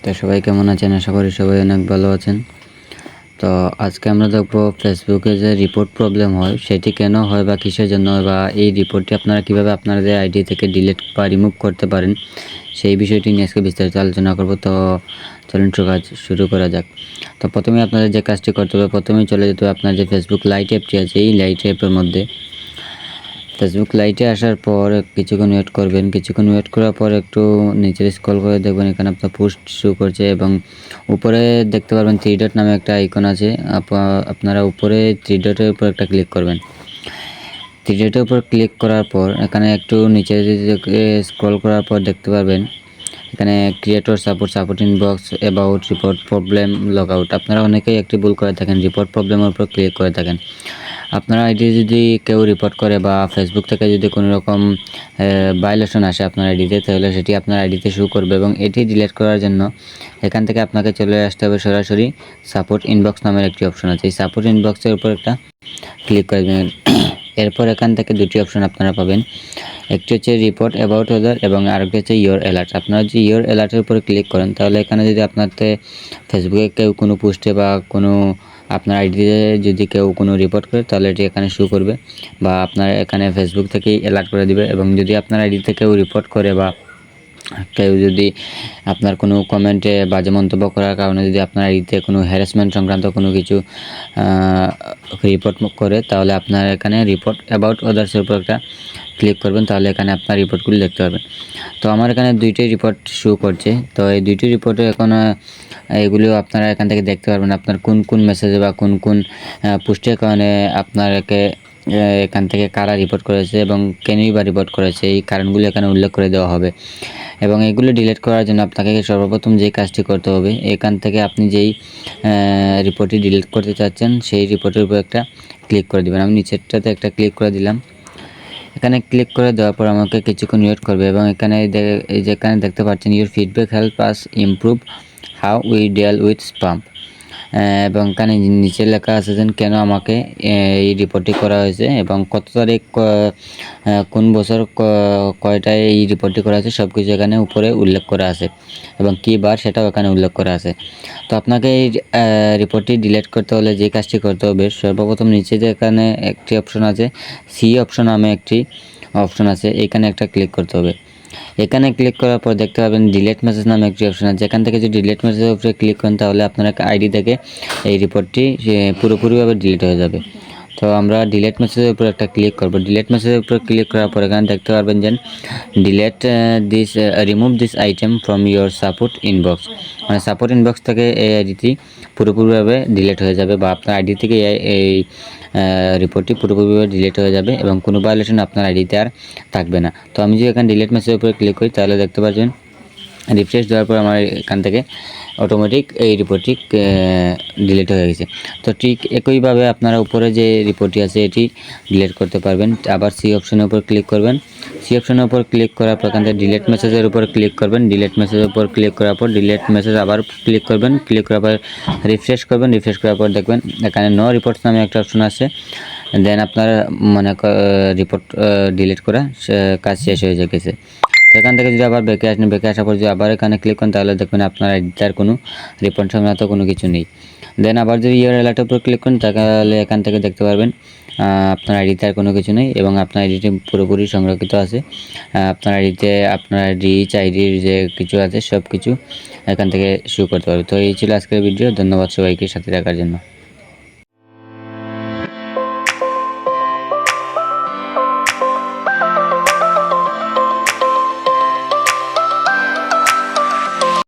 তো সবাই কেমন আছেন? আশা করি সবাই অনেক ভালো আছেন। তো আজকে আমরা দেখব ফেসবুকে যে রিপোর্ট প্রবলেম হয় সেটি কেন হয় বা কিসের জন্য হয়, বা এই রিপোর্টটি আপনারা কীভাবে আপনাদের আইডি থেকে ডিলিট বা রিমুভ করতে পারেন সেই বিষয়টি নিয়ে আজকে বিস্তারিত আলোচনা করব। তো চলুন শুরু করা যাক। তো প্রথমে আপনাদের যে কাজটি করতে হবে, প্রথমেই চলে যেতে হবে আপনার যে ফেসবুক লাইট অ্যাপটি আছে এই লাইট অ্যাপের মধ্যে। ফেসবুক লাইটে আসার পর কিছুক্ষণ ওয়েট করবেন। কিছুক্ষণ ওয়েট করার পর একটু নিচে স্ক্রল করে দেখবেন এখানে আপনার পোস্ট শো করছে এবং উপরে দেখতে পারবেন 3 ডট নামে একটা আইকন আছে। আপনারা উপরে 3 ডটের উপর একটা ক্লিক করবেন। 3 ডটের উপর ক্লিক করার পর এখানে একটু নিচে স্ক্রল করার পর দেখতে পারবেন এখানে creator support inbox, about, report problem, log out. আপনারা অনেকেই একটি ভুল করে থাকেন, রিপোর্ট প্রবলেমের উপর ক্লিক করে থাকেন। আপনার আইডি যদি কেউ রিপোর্ট করে বা ফেসবুক থেকে যদি কোনো রকম ভায়োলেশন আসে আপনার আইডিতে, তাহলে সেটি আপনার আইডিতে শো করবে এবং এটি ডিলিট করার জন্য এখান থেকে আপনাকে চলে আসতে হবে সরাসরি সাপোর্ট ইনবক্স নামের একটি অপশন আছে। এই সাপোর্ট ইনবক্সের উপর একটা ক্লিক করে দেবেন। এরপর এখান থেকে দুটি অপশন আপনারা পাবেন, একটি হচ্ছে রিপোর্ট অ্যাবাউট ওদার এবং আরেকটি হচ্ছে ইয়োর অ্যালার্ট। আপনারা যদি ইয়োর অ্যালার্টের উপরে ক্লিক করেন তাহলে এখানে যদি আপনাতে ফেসবুকে কেউ কোনো পোস্টে বা কোনো আপনার আইডিতে যদি কেউ কোনো রিপোর্ট করে তাহলে এটি এখানে শো করবে বা আপনার এখানে ফেসবুক থেকেই অ্যালার্ট করে দিবে। এবং যদি আপনার আইডিতে কেউ রিপোর্ট করে বা কেউ যদি আপনার কোনো কমেন্টে বাজে মন্তব্য করার কারণে যদি আপনার আইডিতে কোনো হ্যারাসমেন্ট সংক্রান্ত কোনো কিছু রিপোর্ট করে তাহলে আপনার এখানে রিপোর্ট অ্যাবাউট আদার্সের উপর একটা ক্লিক করবেন, তাহলে এখানে আপনার রিপোর্টগুলি দেখতে পারবেন। তো আমার এখানে দুইটি রিপোর্ট শো করছে। তো এই দুইটি রিপোর্টে এখন এগুলিও আপনারা এখান থেকে দেখতে পারবেন আপনার কোন কোন মেসেজে বা কোন কোন পোস্টের কারণে আপনাকে এখান থেকে কারা রিপোর্ট করেছে এবং কেনই বা রিপোর্ট করেছে এই কারণগুলো এখানে উল্লেখ করে দেওয়া হবে। এবং এগুলো ডিলিট করার জন্য আপনাকে সর্বপ্রথম যে কাজটি করতে হবে, এখান থেকে আপনি যেই রিপোর্টটি ডিলিট করতে চাচ্ছেন সেই রিপোর্টের উপর একটা ক্লিক করে দেবেন। আমি নিচেরটাতে একটা ক্লিক করে দিলাম। এখানে ক্লিক করে দেওয়ার পর আমাকে কিছুক্ষণ ওয়েট করবে এবং এখানে যেখানে দেখতে পাচ্ছেন your feedback help us improve how we deal with spam, এবং এখানে নিচে লেখা আছে যে কেন আমাকে এই রিপোর্টটি করা হয়েছে এবং কত তারিখ কোন বছর কয়টায় এই রিপোর্টটি করা হয়েছে সব কিছু এখানে উপরে উল্লেখ করা আছে এবং কী বার সেটাও এখানে উল্লেখ করা আছে। তো আপনাকে এই রিপোর্টটি ডিলিট করতে হলে যে কাজটি করতে হবে, সর্বপ্রথম নিচে যে এখানে একটি অপশন আছে সি অপশন নামে একটি অপশন আছে, এখানে একটা ক্লিক করতে হবে। এখানে ক্লিক করার পর দেখতে পাবেন ডিলিট মেসেজ নামে একটি অপশন আছে। এখান থেকে যদি ডিলিট মেসেজের উপরে ক্লিক করেন তাহলে আপনার আইডি থেকে এই রিপোর্টটি পুরোপুরিভাবে ডিলিট হয়ে যাবে। তো আমরা ডিলিট মেসেজের উপর একটা ক্লিক করব। ডিলিট মেসেজের উপর ক্লিক করার পর এখানে দেখতে পারবেন যে delete remove this item from your support inbox, মানে সাপোর্ট ইনবক্স থেকে এই আইডিটি পুরোপুরিভাবে ডিলিট হয়ে যাবে বা আপনার আইডি থেকে এই রিপোর্টটি পুরোপুরিভাবে ডিলিট হয়ে যাবে এবং কোনো ভায়োলেশন আপনার আইডিতে আর থাকবে না। তো আমি যদি এখানে ডিলিট মেসেজের উপরে ক্লিক করি তাহলে দেখতে পাচ্ছেন রিফ্রেশ দেওয়ার পর আমার এখান থেকে অটোমেটিক এই রিপোর্টটি ডিলিট হয়ে গেছে। তো ঠিক একইভাবে আপনারা উপরে যে রিপোর্টটি আছে এটি ডিলিট করতে পারবেন। আবার সি অপশনের উপর ক্লিক করবেন। সি অপশনের উপর ক্লিক করার পর এখান থেকে ডিলিট মেসেজের উপর ক্লিক করবেন। ডিলিট মেসেজের উপর ক্লিক করার পর ডিলিট মেসেজ আবার ক্লিক করবেন। ক্লিক করার পর রিফ্রেশ করবেন। রিফ্রেশ করার পর দেখবেন এখানে নো রিপোর্টস নামে একটা অপশন আছে। দেন আপনার মনে রিপোর্ট ডিলিট করা কাজ শেষ হয়ে গেছে। তো এখান থেকে যদি আবার ব্যাকে আসেন, ব্যাকে আসার পর যদি আবার এখানে ক্লিক করেন তাহলে দেখবেন আপনার আইডিটার কোনো রিপোর্ট সংক্রান্ত কোনো কিছু নেই। দেন আবার যদি ইয়োর অ্যালার্টের উপর ক্লিক করেন তাহলে এখান থেকে দেখতে পারবেন আপনার আইডিতে আর কোনো কিছু নেই এবং আপনার আইডিটি পুরোপুরি সংরক্ষিত আছে। আপনার আইডিতে আপনার রিচ আইডির যে কিছু আছে সব কিছু এখান থেকে শো করতে পারবে। তো এই ছিল আজকের ভিডিও। ধন্যবাদ সবাইকে সাথে থাকার জন্য।